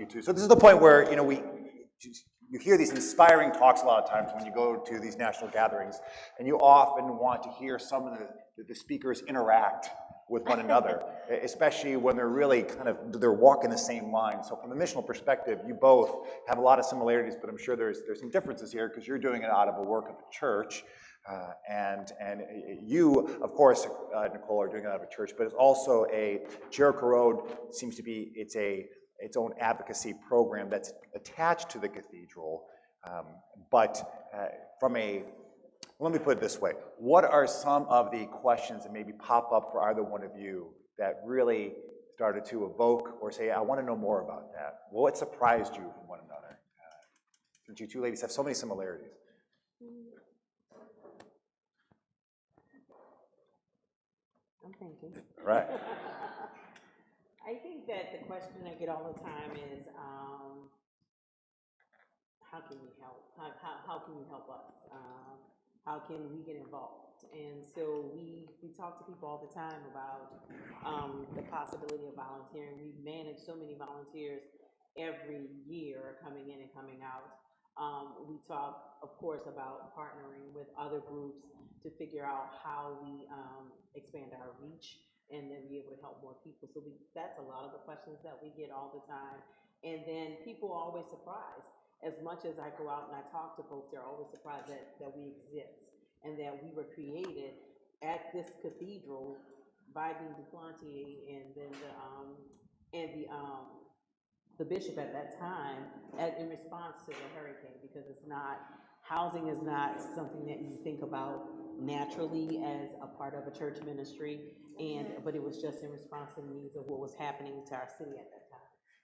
you too. So this is the point where, you hear these inspiring talks a lot of times when you go to these national gatherings, and you often want to hear some of the speakers interact with one another, especially when they're really they're walking the same line. So from a missional perspective, you both have a lot of similarities, but I'm sure there's some differences here because you're doing it out of a work of a church. And you, of course, Nicole, are doing it out of a church, but it's also Jericho Road seems to be, its own advocacy program that's attached to the cathedral. Let me put it this way. What are some of the questions that maybe pop up for either one of you that really started to evoke or say, I want to know more about that? What surprised you from one another? Since you two ladies have so many similarities. I'm thinking. Right. I think that the question I get all the time is, how can we help? How can you help us? How can we get involved? And so we talk to people all the time about the possibility of volunteering. We manage so many volunteers every year coming in and coming out. We talk, of course, about partnering with other groups to figure out how we expand our reach and then be able to help more people. So that's a lot of the questions that we get all the time. And then people are always surprised. As much as I go out and I talk to folks, they're always surprised that we exist and that we were created at this cathedral by the Duplantier and then the bishop at that time in response to the hurricane, because housing is not something that you think about naturally as a part of a church ministry, but it was just in response to the needs of what was happening to our city at that time.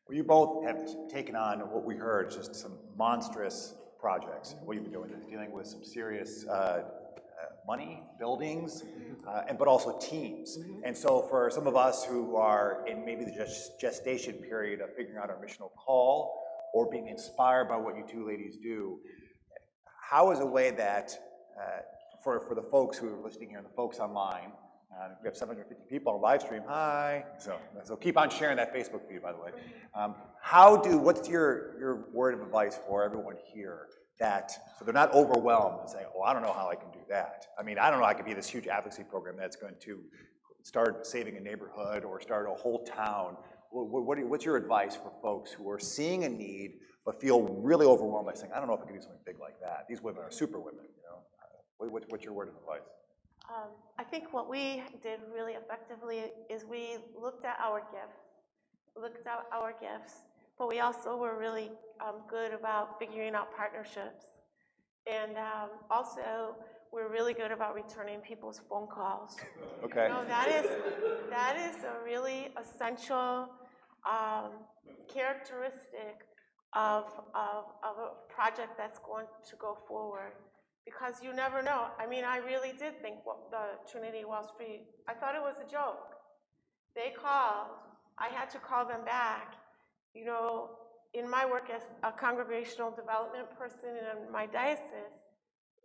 Well, you both have taken on what we heard, just some monstrous projects. What you've been doing is dealing with some serious money, buildings, but also teams. And so for some of us who are in maybe the gestation period of figuring out our missional call or being inspired by what you two ladies do, how is a way that, for the folks who are listening here and the folks online, we have 750 people on live stream. Hi. So keep on sharing that Facebook feed, by the way. What's your word of advice for everyone here so they're not overwhelmed and saying, oh, I don't know how I can do that. I mean, I don't know how I can be this huge advocacy program that's going to start saving a neighborhood or start a whole town. What's your advice for folks who are seeing a need but feel really overwhelmed by saying, I don't know if I can do something big like that. These women are super women, What's your word of advice? I think what we did really effectively is we looked at our gifts, but we also were really good about figuring out partnerships. And also, we're really good about returning people's phone calls. Okay. That is a really essential characteristic of a project that's going to go forward. Because you never know. I mean, I really did think the Trinity Wall Street, I thought it was a joke. They called. I had to call them back. In my work as a congregational development person in my diocese,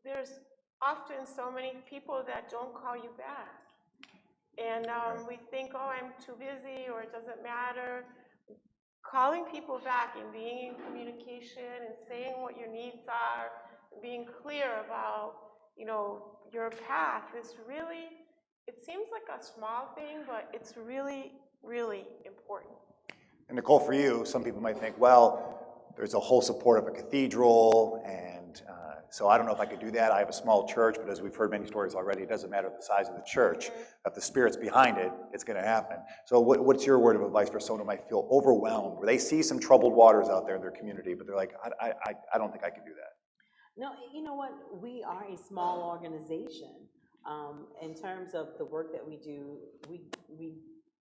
there's often so many people that don't call you back. And we think, oh, I'm too busy or it doesn't matter. Calling people back and being in communication and saying what your needs are, being clear about, your path is really, it seems like a small thing, but it's really, really important. And Nicole, for you, some people might think, well, there's a whole support of a cathedral, and so I don't know if I could do that. I have a small church, but as we've heard many stories already, it doesn't matter the size of the church. If the Spirit's behind it, it's going to happen. So what's your word of advice for someone who might feel overwhelmed, where they see some troubled waters out there in their community, but they're like, I don't think I can do that? No, you know what? We are a small organization. In terms of the work that we do, we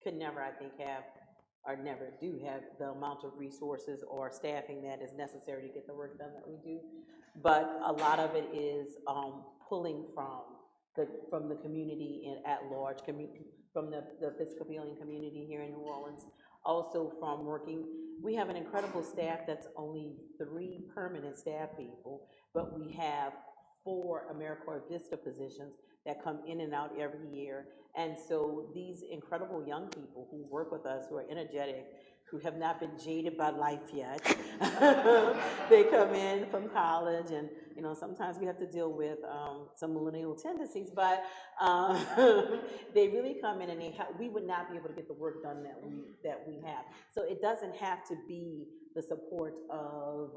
could never, I think, never do have the amount of resources or staffing that is necessary to get the work done that we do. But a lot of it is pulling from the community at large, from the Episcopalian community here in New Orleans. Also from working, we have an incredible staff that's only 3 permanent staff people, but we have 4 AmeriCorps Vista positions that come in and out every year. And so these incredible young people who work with us, who are energetic, who have not been jaded by life yet. They come in from college, and sometimes we have to deal with some millennial tendencies, but they really come in, and we would not be able to get the work done that we have. So it doesn't have to be the support of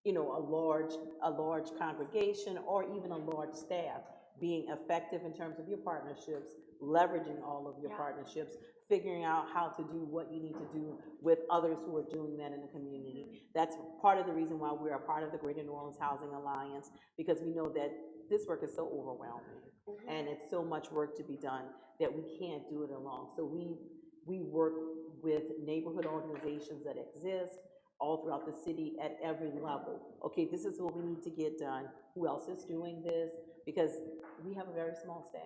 a large congregation or even a large staff. Being effective in terms of your partnerships, leveraging all of your partnerships, figuring out how to do what you need to do with others who are doing that in the community. That's part of the reason why we're a part of the Greater New Orleans Housing Alliance, because we know that this work is so overwhelming and it's so much work to be done that we can't do it alone. So we work with neighborhood organizations that exist all throughout the city at every level. Okay, this is what we need to get done. Who else is doing this? Because we have a very small staff.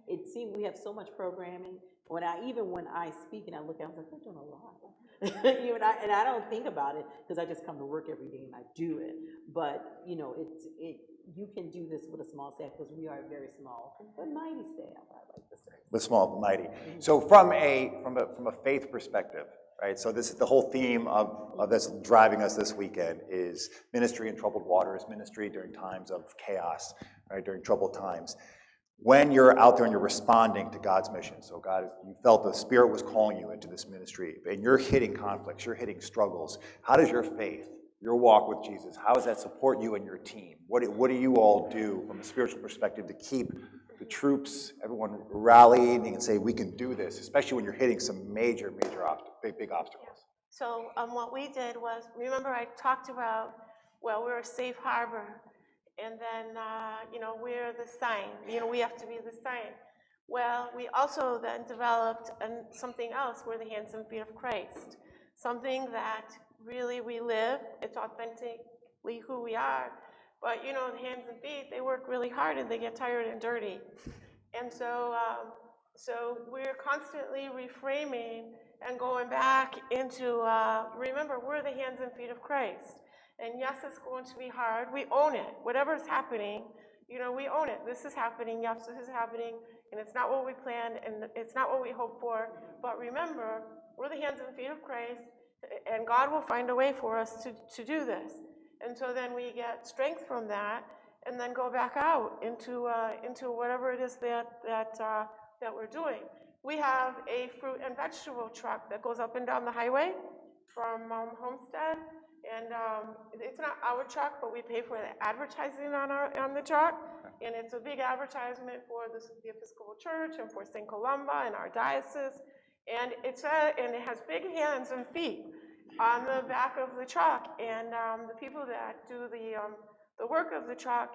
It seems we have so much programming. When I speak and I look at it, I'm like, we're doing a lot. And I don't think about it because I just come to work every day and I do it. But you can do this with a small staff because we are a very small but mighty staff, I like to say. With small but mighty. So from a faith perspective, right? So this is the whole theme of this driving us this weekend is ministry in troubled waters, ministry during times of chaos, right? During troubled times. When you're out there and you're responding to God's mission, so God, you felt the Spirit was calling you into this ministry, and you're hitting conflicts, you're hitting struggles. How does your faith, your walk with Jesus, how does that support you and your team? What do you all do from a spiritual perspective to keep the troops, everyone rallying and say, we can do this, especially when you're hitting some major big obstacles? So what we did was, remember I talked about, we're a safe harbor, and then, we're the sign. We have to be the sign. Well, we also then developed something else. We're the hands and feet of Christ. Something that really we live. It's authentically who we are. But, the hands and feet, they work really hard and they get tired and dirty. And so we're constantly reframing and going back into, remember, we're the hands and feet of Christ. And yes, it's going to be hard. We own it. Whatever's happening, we own it. This is happening. Yes, this is happening. And it's not what we planned, and it's not what we hoped for. But remember, we're the hands and feet of Christ, and God will find a way for us to do this. And so then we get strength from that, and then go back out into whatever it is that we're doing. We have a fruit and vegetable truck that goes up and down the highway from Homestead. And it's not our truck, but we pay for the advertising on the truck. And it's a big advertisement for the Episcopal Church and for St. Columba and our diocese. And it has big hands and feet on the back of the truck. And the people that do the work of the truck,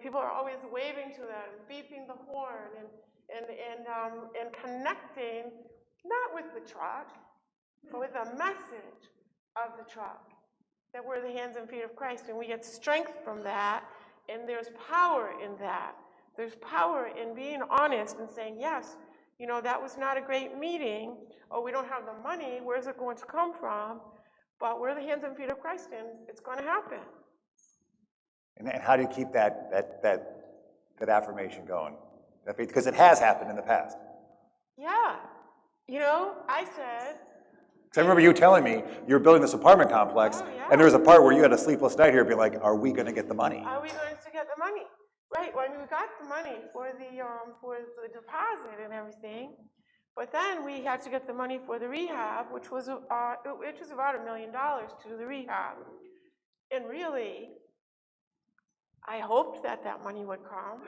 people are always waving to them, beeping the horn, and connecting, not with the truck, but with the message of the truck. That we're the hands and feet of Christ, and we get strength from that, and there's power in that. There's power in being honest and saying, yes, that was not a great meeting, or we don't have the money, where's it going to come from? But we're the hands and feet of Christ, and it's going to happen. And how do you keep that affirmation going? Because it has happened in the past. Yeah. I said, I remember you telling me you were building this apartment complex, and there was a part where you had a sleepless night here being like, are we going to get the money? Are we going to get the money? Right, we got the money for the deposit and everything, but then we had to get the money for the rehab, which was about $1 million to do the rehab. And really, I hoped that money would come.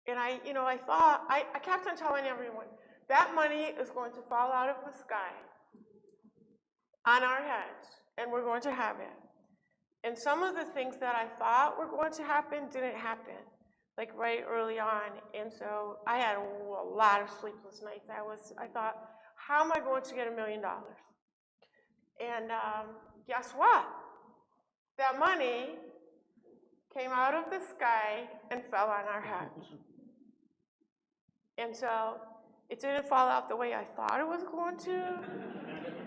And I thought, I kept on telling everyone, that money is going to fall out of the sky on our heads, and we're going to have it. And some of the things that I thought were going to happen didn't happen, like right early on. And so I had a lot of sleepless nights. I thought, how am I going to get $1 million? And guess what? That money came out of the sky and fell on our heads. And so it didn't fall out the way I thought it was going to,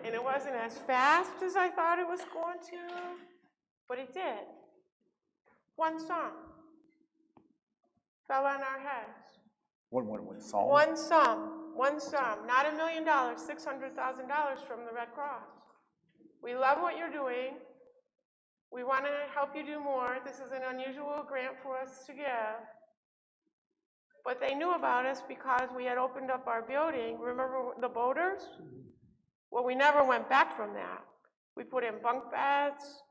and it wasn't as fast as I thought it was going to, but it did. One song fell on our heads. One song? One song. One sum, not $1 million, $600,000 from the Red Cross. We love what you're doing. We want to help you do more. This is an unusual grant for us to give. But they knew about us because we had opened up our building. Remember the boaters? Well, we never went back from that. We put in bunk beds.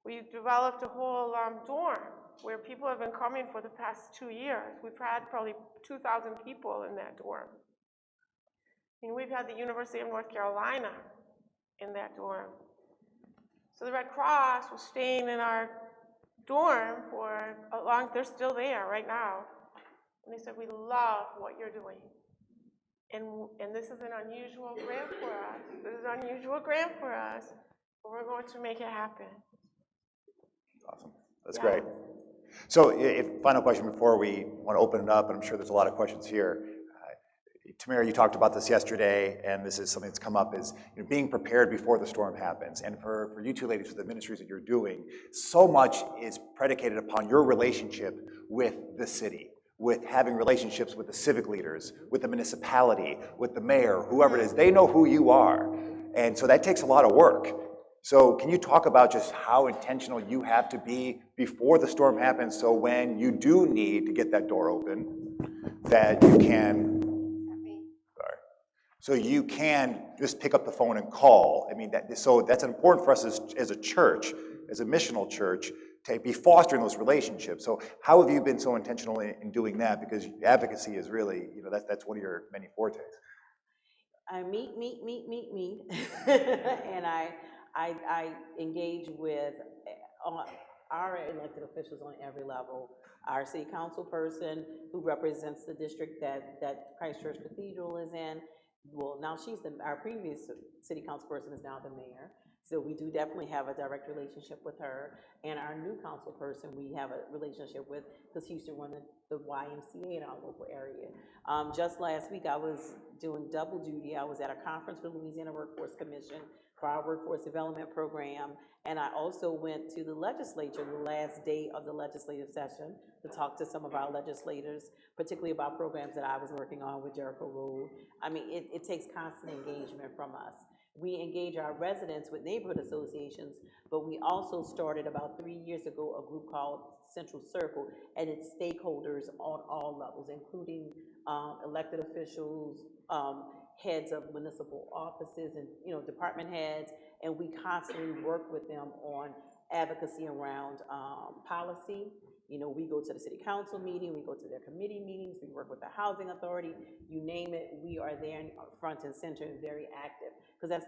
We developed a whole dorm where people have been coming for the past 2 years. We've had probably 2,000 people in that dorm. And we've had the University of North Carolina in that dorm. So the Red Cross was staying in our dorm for a long, they're still there right now. And they said, we love what you're doing. And this is an unusual grant for us. This is an unusual grant for us, but we're going to make it happen. Awesome. That's great. So, final question before we want to open it up, and I'm sure there's a lot of questions here. Tamara, you talked about this yesterday, and this is something that's come up, is being prepared before the storm happens. And for you two ladies, with the ministries that you're doing, so much is predicated upon your relationship with the city, with having relationships with the civic leaders, with the municipality, with the mayor, whoever it is. They know who you are. And so that takes a lot of work. So can you talk about just how intentional you have to be before the storm happens, so when you do need to get that door open, that you can, so you can just pick up the phone and call. I mean, so that's important for us as a church, as a missional church, to be fostering those relationships. So how have you been so intentional in doing that? Because advocacy is really, that's one of your many fortes. I meet, and I engage with our elected officials on every level. Our city council person who represents the district that Christ Church Cathedral is in. Well, now our previous city council person is now the mayor. So we do definitely have a direct relationship with her. And our new council person we have a relationship with, because he used to run the YMCA in our local area. Just last week I was doing double duty. I was at a conference for Louisiana Workforce Commission for our workforce development program. And I also went to the legislature the last day of the legislative session to talk to some of our legislators, particularly about programs that I was working on with Jericho Road. I mean, it takes constant engagement from us. We engage our residents with neighborhood associations, but we also started about 3 years ago a group called Central Circle, and it's stakeholders on all levels, including elected officials, heads of municipal offices, and department heads, and we constantly work with them on advocacy around policy. We go to the city council meeting, we go to their committee meetings, we work with the housing authority, you name it, we are there front and center and very active. Because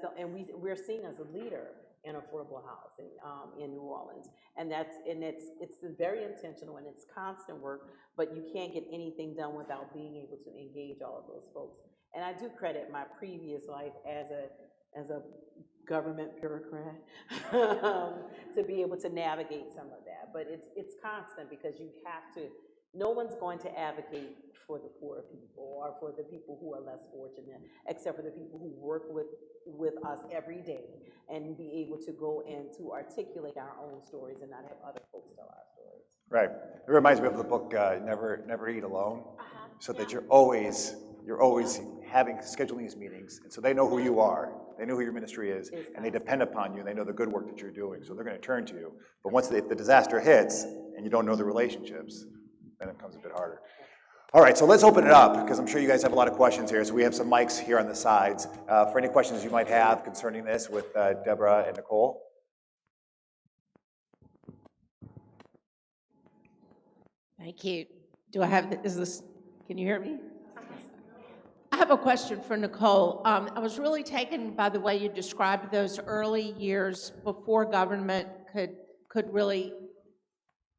we're seen as a leader in affordable housing in New Orleans. And it's very intentional and it's constant work, but you can't get anything done without being able to engage all of those folks. And I do credit my previous life as a government bureaucrat to be able to navigate some of that. But it's constant, because you have to, no one's going to advocate for the poor people or for the people who are less fortunate, except for the people who work with us every day and be able to go and to articulate our own stories and not have other folks tell our stories. Right. It reminds me of the book Never Eat Alone, so that you're always scheduling these meetings, and so they know who you are, they know who your ministry is, and they depend upon you, and they know the good work that you're doing, so they're going to turn to you. But once the disaster hits and you don't know the relationships, then it becomes a bit harder. All right, so let's open it up, because I'm sure you guys have a lot of questions here. So we have some mics here on the sides. For any questions you might have concerning this with Debra and Nicole. Thank you. Can you hear me? I have a question for Nicole. I was really taken by the way you described those early years before government could really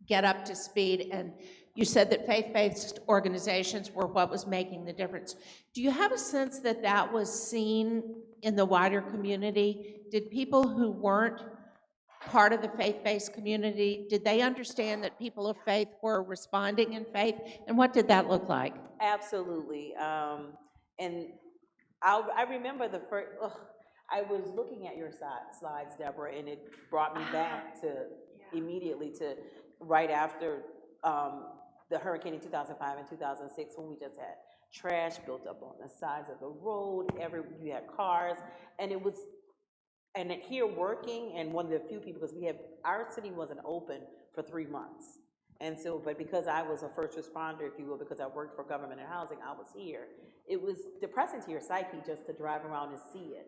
get up to speed, and you said that faith-based organizations were what was making the difference. Do you have a sense that that was seen in the wider community? Did people who weren't part of the faith-based community, did they understand that people of faith were responding in faith, and what did that look like? Absolutely. And I remember the first, I was looking at your slides, Deborah, and it brought me back to immediately to right after the hurricane in 2005 and 2006, when we just had trash built up on the sides of the road, you had cars, and it was, and here working, and one of the few people, because our city wasn't open for 3 months. And so, but because I was a first responder, if you will, because I worked for government and housing, I was here. It was depressing to your psyche just to drive around and see it.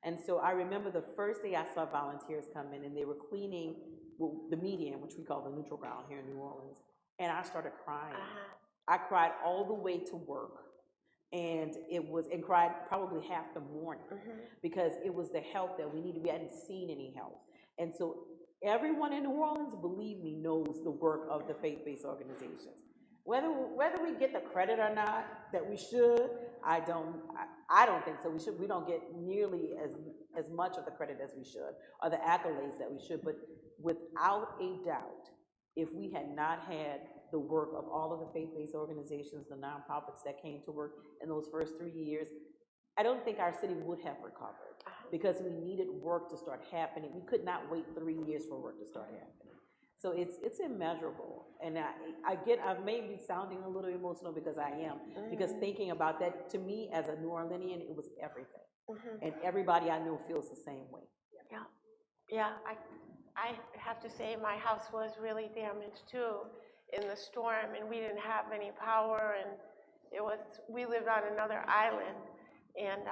And so I remember the first day I saw volunteers come in, and they were cleaning the median, which we call the neutral ground here in New Orleans, and I started crying. I cried all the way to work, and cried probably half the morning, because it was the help that we needed. We hadn't seen any help. And so everyone in New Orleans, believe me, knows the work of the faith-based organizations. Whether we get the credit or not that we should, I don't think so. We don't get nearly as much of the credit as we should, or the accolades that we should. But without a doubt, if we had not had the work of all of the faith-based organizations, the nonprofits that came to work in those first 3 years, I don't think our city would have recovered, because we needed work to start happening. We could not wait 3 years for work to start happening. So it's immeasurable, and I may be sounding a little emotional, because I am, because thinking about that, to me as a New Orleanian, it was everything, and everybody I know feels the same way. Yeah. I have to say my house was really damaged too in the storm, and we didn't have any power, and we lived on another island, and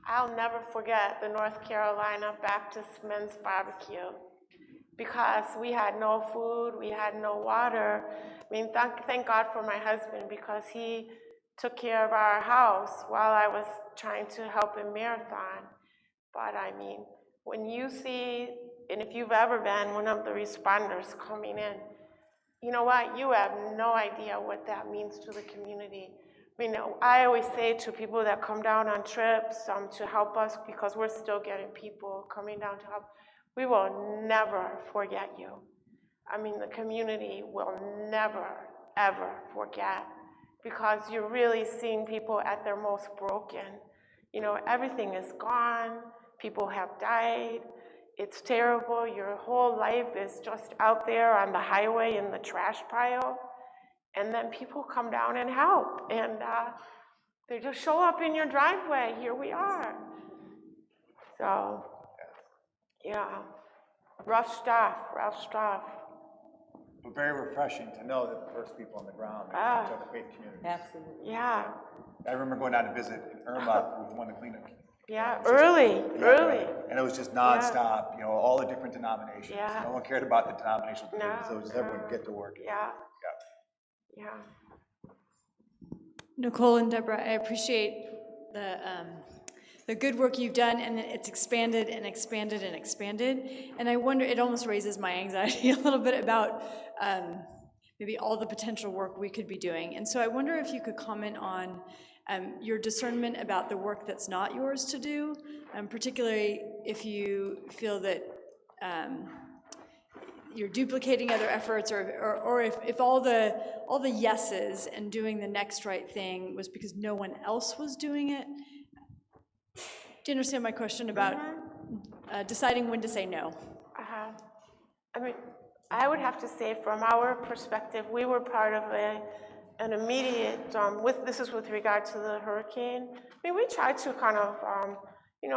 I'll never forget the North Carolina Baptist Men's Barbecue, because we had no food, we had no water. I mean, thank God for my husband, because he took care of our house while I was trying to help in Marathon. But I mean, when you see, and if you've ever been one of the responders coming in, you know what, you have no idea what that means to the community. I mean, I always say to people that come down on trips to help us, because we're still getting people coming down to help, we will never forget you. I mean, the community will never, ever forget, because you're really seeing people at their most broken. You know, everything is gone, people have died, it's terrible, your whole life is just out there on the highway in the trash pile, and then people come down and help, and they just show up in your driveway, here we are. So, yeah, rough stuff. But very refreshing to know that the first people on the ground are the faith community. Absolutely. Yeah. I remember going down to visit in Irma with one of the cleanup. Yeah, early. Right. And it was just nonstop, you know, all the different denominations. Yeah. No one cared about the denominational things, so it was just everyone get to work. Yeah. Nicole and Debra, I appreciate the good work you've done, and it's expanded and expanded and expanded. And I wonder, it almost raises my anxiety a little bit about maybe all the potential work we could be doing. And so I wonder if you could comment on your discernment about the work that's not yours to do, particularly if you feel that you're duplicating other efforts, or if all the yeses and doing the next right thing was because no one else was doing it. Do you understand my question about deciding when to say no? I mean, I would have to say, from our perspective, we were part of an immediate, this is with regard to the hurricane. I mean, we tried to kind of,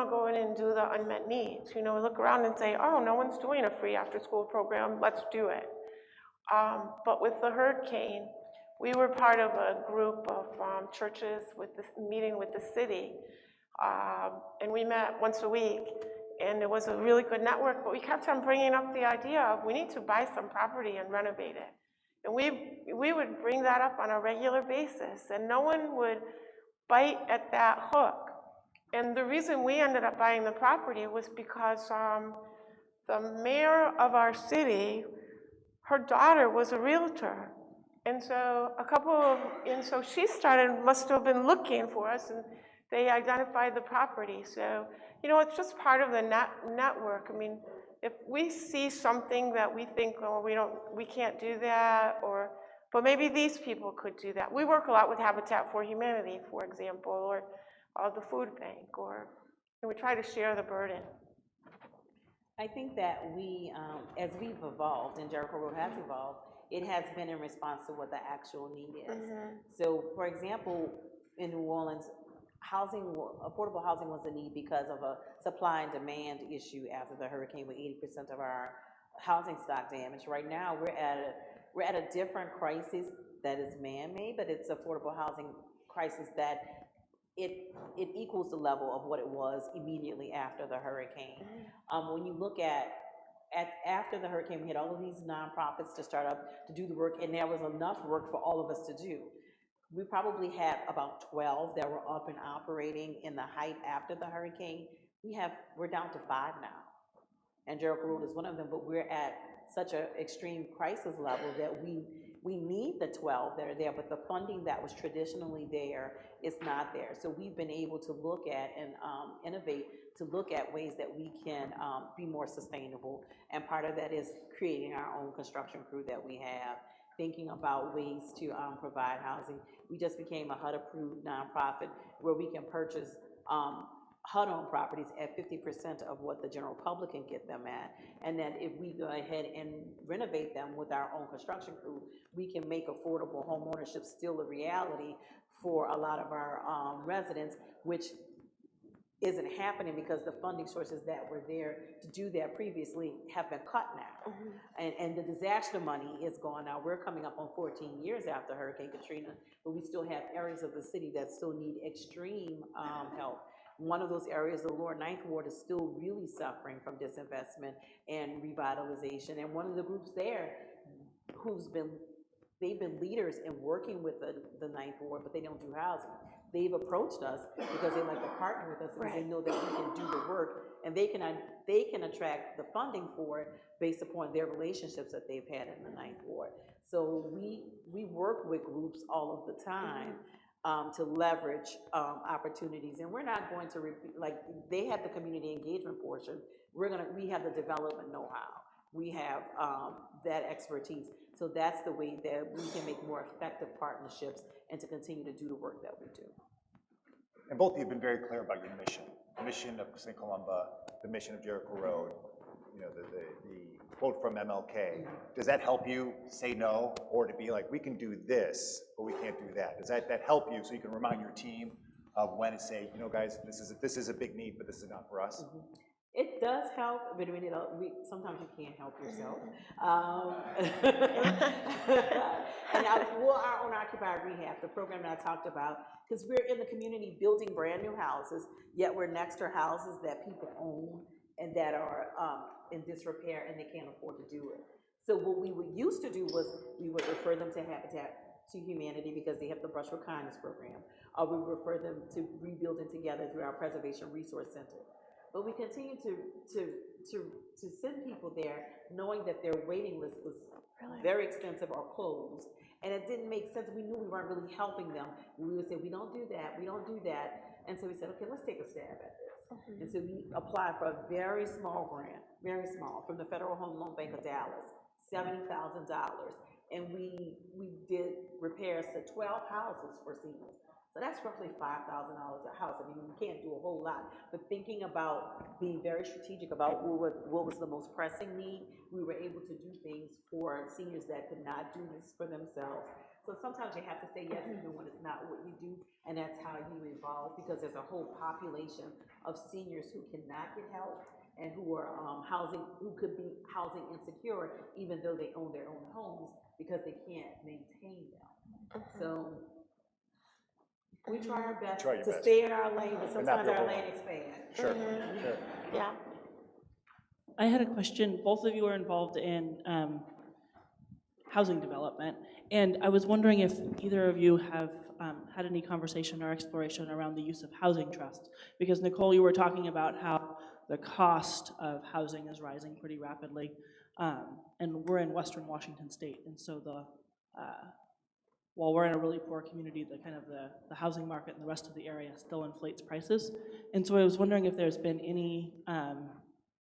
go in and do the unmet needs, look around and say, oh, no one's doing a free after-school program, let's do it. But with the hurricane, we were part of a group of churches meeting with the city, and we met once a week, and it was a really good network, but we kept on bringing up the idea of we need to buy some property and renovate it. And we would bring that up on a regular basis, and no one would bite at that hook. And the reason we ended up buying the property was because the mayor of our city, her daughter was a realtor. And so she must have been looking for us, and they identified the property. So, it's just part of the network. I mean, if we see something that we think, oh, we can't do that, but maybe these people could do that. We work a lot with Habitat for Humanity, for example, or the food bank, and we try to share the burden. I think that we, as we've evolved, and Jericho Road has evolved, it has been in response to what the actual need is. So, for example, in New Orleans, affordable housing was a need because of a supply and demand issue after the hurricane, with 80% of our housing stock damaged. Right now, we're at a different crisis that is man-made, but it's affordable housing crisis that it equals the level of what it was immediately after the hurricane. When you look after the hurricane, we had all of these nonprofits to start up to do the work, and there was enough work for all of us to do. We probably had about 12 that were up and operating in the height after the hurricane. We're down to 5 now, and Jericho Road is one of them, but we're at such an extreme crisis level that we need the 12 that are there, but the funding that was traditionally there is not there. So we've been able to look at and innovate to look at ways that we can be more sustainable, and part of that is creating our own construction crew that we have, thinking about ways to provide housing. We just became a HUD-approved nonprofit where we can purchase HUD-owned properties at 50% of what the general public can get them at, and that if we go ahead and renovate them with our own construction crew, we can make affordable home ownership still a reality for a lot of our residents, which isn't happening because the funding sources that were there to do that previously have been cut now. And the disaster money is gone now. We're coming up on 14 years after Hurricane Katrina, but we still have areas of the city that still need extreme help. One of those areas, the Lower Ninth Ward, is still really suffering from disinvestment and revitalization. And one of the groups there they've been leaders in working with the Ninth Ward, but they don't do housing. They've approached us because they like to partner with us because they know that we can do the work, and they can attract the funding for it based upon their relationships that they've had in the Ninth Ward. So we work with groups all of the time to leverage opportunities, and we're not going to repeat, like they have the community engagement portion. We have the development know-how. We have that expertise. So that's the way that we can make more effective partnerships and to continue to do the work that we do. And both of you have been very clear about your mission, the mission of St. Columba, the mission of Jericho Road, you know, the quote from MLK. Does that help you say no, or to be like, we can do this, but we can't do that? Does that help you so you can remind your team of when to say, you know, guys, this is a big need, but this is not for us? It does help, but I mean, sometimes you can't help yourself. And our own occupied rehab, the program that I talked about, because we're in the community building brand new houses, yet we're next to houses that people own and that are in disrepair and they can't afford to do it. So what we would used to do was we would refer them to Habitat to Humanity because they have the Brush with Kindness program, or we would refer them to Rebuilding Together through our Preservation Resource Center. But we continue to send people there knowing that their waiting list was very extensive or closed. And it didn't make sense. We knew we weren't really helping them. We would say, we don't do that, we don't do that. And so we said, okay, let's take a stab at this. And so we applied for a very small grant, very small, from the Federal Home Loan Bank of Dallas, $70,000. And we did repairs to 12 houses for seniors. So that's roughly $5,000 a house. I mean, you can't do a whole lot, but thinking about being very strategic about what was the most pressing need, we were able to do things for seniors that could not do this for themselves. So sometimes you have to say yes even when it's not what you do, and that's how you evolve, because there's a whole population of seniors who cannot get help and who are who could be housing insecure even though they own their own homes because they can't maintain them. So we try our best to stay in our lane, but sometimes our lane expands. Sure, sure. Yeah. I had a question. Both of you are involved in housing development, and I was wondering if either of you have had any conversation or exploration around the use of housing trusts. Because Nicole, you were talking about how the cost of housing is rising pretty rapidly, and we're in Western Washington State, and so while we're in a really poor community, the housing market in the rest of the area still inflates prices. And so I was wondering if there's been any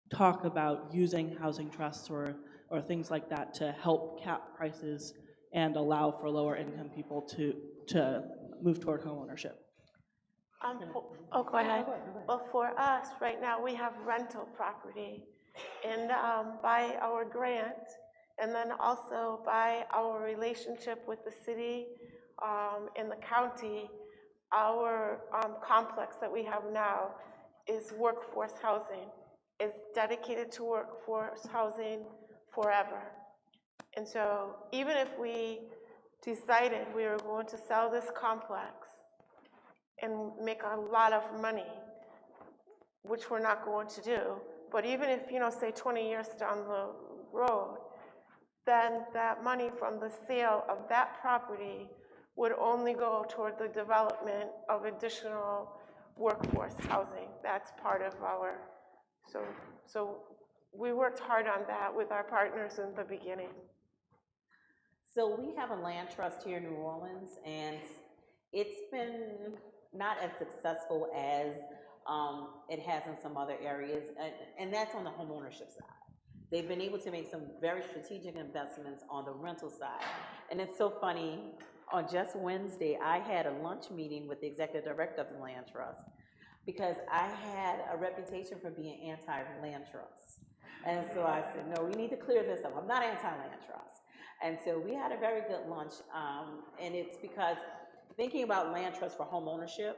talk about using housing trusts or things like that to help cap prices and allow for lower income people to move toward homeownership. Go ahead. Well, for us, right now, we have rental property, and by our grant, And then also by our relationship with the city and the county, our complex that we have now is workforce housing, is dedicated to workforce housing forever. And so even if we decided we were going to sell this complex and make a lot of money, which we're not going to do, but even if, say 20 years down the road, then that money from the sale of that property would only go toward the development of additional workforce housing. That's part of our, so we worked hard on that with our partners in the beginning. So we have a land trust here in New Orleans, and it's been not as successful as it has in some other areas, and that's on the homeownership side. They've been able to make some very strategic investments on the rental side. And it's so funny, on just Wednesday, I had a lunch meeting with the executive director of the land trust, because I had a reputation for being anti-land trust. And so I said, no, we need to clear this up. I'm not anti-land trust. And so we had a very good lunch, and it's because thinking about land trust for home ownership,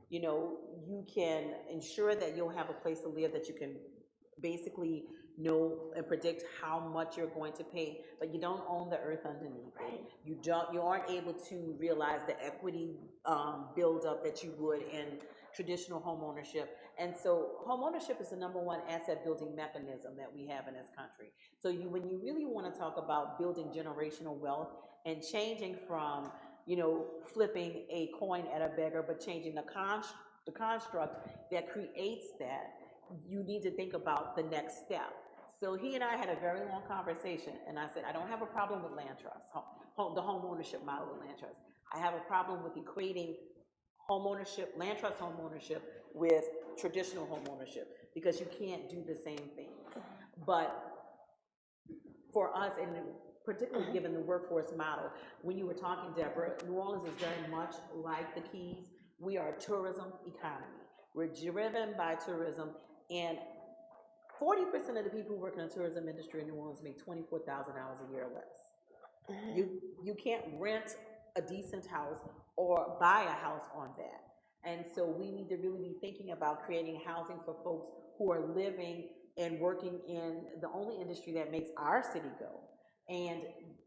you can ensure that you'll have a place to live, that you can basically know and predict how much you're going to pay, but you don't own the earth underneath it. You aren't able to realize the equity buildup that you would in traditional home ownership. And so home ownership is the #1 asset building mechanism that we have in this country. So when you really want to talk about building generational wealth and changing from, flipping a coin at a beggar, but changing the construct that creates that, you need to think about the next step. So he and I had a very long conversation, and I said, I don't have a problem with land trust, the home ownership model of land trust. I have a problem with equating home ownership, land trust home ownership, with traditional home ownership, because you can't do the same things. But for us, and particularly given the workforce model, when you were talking, Debra, New Orleans is very much like the Keys. We are a tourism economy. We're driven by tourism, and 40% of the people who work in the tourism industry in New Orleans make $24,000 a year or less. You can't rent a decent house or buy a house on that. And so we need to really be thinking about creating housing for folks who are living and working in the only industry that makes our city go. And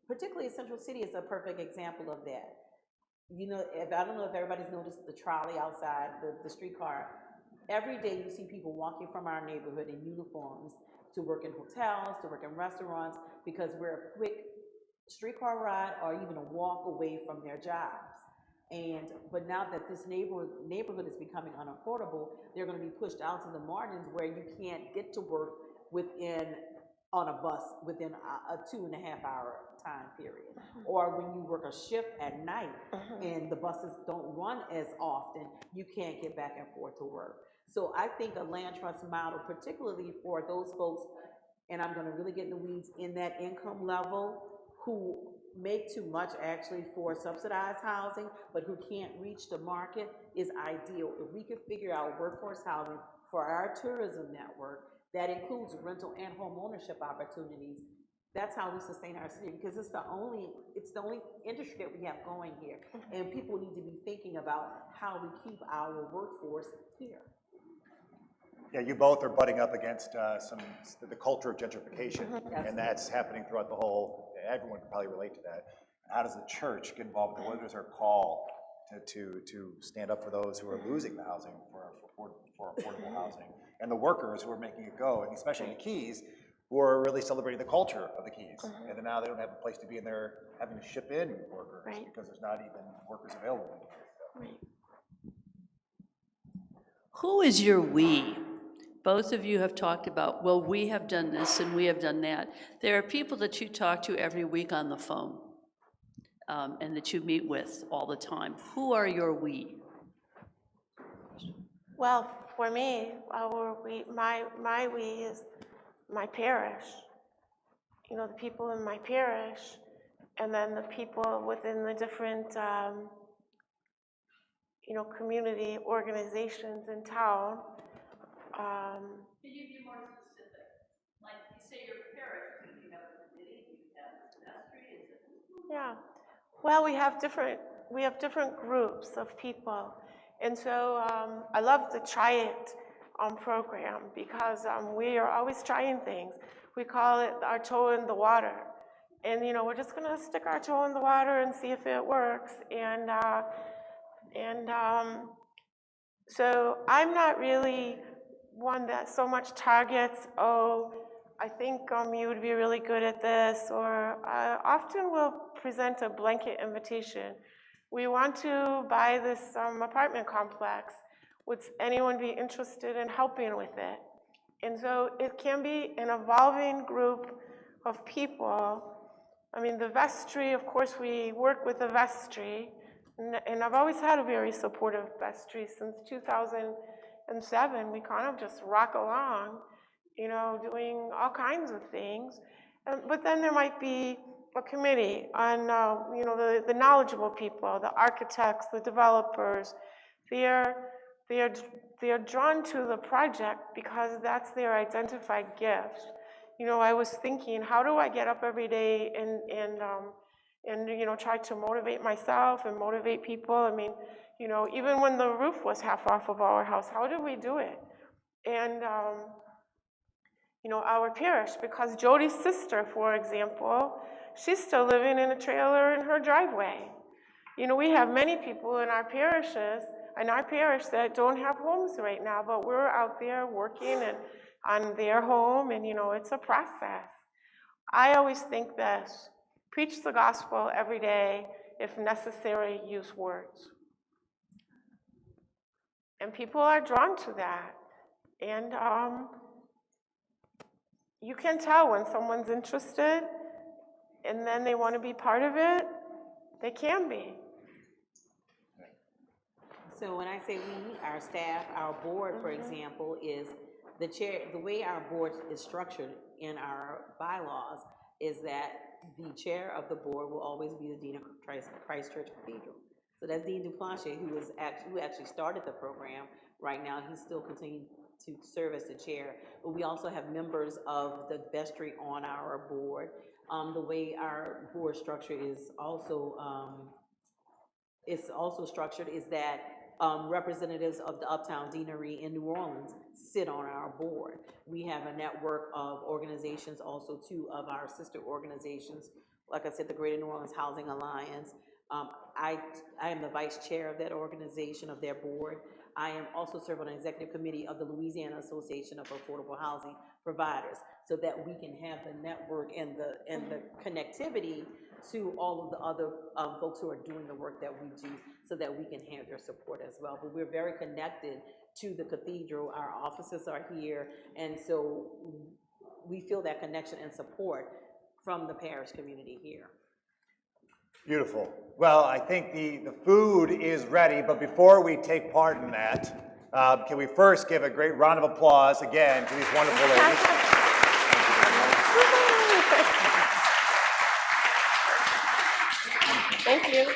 particularly Central City is a perfect example of that. I don't know if everybody's noticed the trolley outside, the streetcar. Every day you see people walking from our neighborhood in uniforms to work in hotels, to work in restaurants, because we're a quick streetcar ride or even a walk away from their jobs. But now that this neighborhood is becoming unaffordable, they're going to be pushed out to the margins where you can't get to work on a bus within a 2.5-hour time period. Or when you work a shift at night and the buses don't run as often, you can't get back and forth to work. So I think a land trust model, particularly for those folks, and I'm going to really get in the weeds, in that income level, who make too much actually for subsidized housing, but who can't reach the market, is ideal. If we could figure out workforce housing for our tourism network that includes rental and home ownership opportunities, that's how we sustain our city, because it's the only industry that we have going here, and people need to be thinking about how we keep our workforce here. Yeah, you both are butting up against the culture of gentrification, and that's happening throughout the whole, everyone can probably relate to that. How does the church get involved with it? What is our call to stand up for those who are losing the housing, for affordable housing, and the workers who are making it go, and especially the Keys, who are really celebrating the culture of the Keys. And then now they don't have a place to be, and they're having to ship in workers because there's not even workers available. Who is your we? Both of you have talked about, well, we have done this and we have done that. There are people that you talk to every week on the phone and that you meet with all the time. Who are your we? Well, for me, my we is my parish. The people in my parish, and then the people within the different community organizations in town. Can you be more specific? Like, you say your parish, you have a committee, you have Yeah. Well, we have different groups of people. And so I love the Try It program because we are always trying things. We call it our toe in the water. And, you know, we're just going to stick our toe in the water and see if it works. So I'm not really one that so much targets, oh, I think you would be really good at this, or often we'll present a blanket invitation. We want to buy this apartment complex. Would anyone be interested in helping with it? And so it can be an evolving group of people. I mean, the vestry, of course, we work with the vestry, and I've always had a very supportive vestry since 2007. We kind of just rock along, you know, doing all kinds of things. But then there might be a committee on, you know, the knowledgeable people, the architects, the developers. They are drawn to the project because that's their identified gift. You know, I was thinking, how do I get up every day and you know, try to motivate myself and motivate people? I mean, you know, even when the roof was half off of our house, how did we do it? And you know, our parish, because Jody's sister, for example, she's still living in a trailer in her driveway. You know, we have many people in our parishes, in our parish, that don't have homes right now, but we're out there working and on their home, and you know, it's a process. I always think this: preach the gospel every day, if necessary, use words. And people are drawn to that. And you can tell when someone's interested and then they want to be part of it, they can be. So when I say we, our staff, our board, for example, is the chair. The way our board is structured in our bylaws is that the chair of the board will always be the dean of Christ Church Cathedral. So that's Dean Duplanche, who actually started the program. Right now, he's still continuing to serve as the chair. But we also have members of the vestry on our board. The way our board structure is also structured is that representatives of the Uptown Deanery in New Orleans sit on our board. We have a network of organizations, also two of our sister organizations. Like I said, the Greater New Orleans Housing Alliance. I am the vice chair of that organization, of their board. I am also serve on an executive committee of the Louisiana Association of Affordable Housing Providers, so that we can have the network and the connectivity to all of the other folks who are doing the work that we do, so that we can have their support as well. But we're very connected to the cathedral. Our offices are here, and so we feel that connection and support from the parish community here. Beautiful. Well, I think the food is ready, but before we take part in that, can we first give a great round of applause again to these wonderful ladies? Thank you.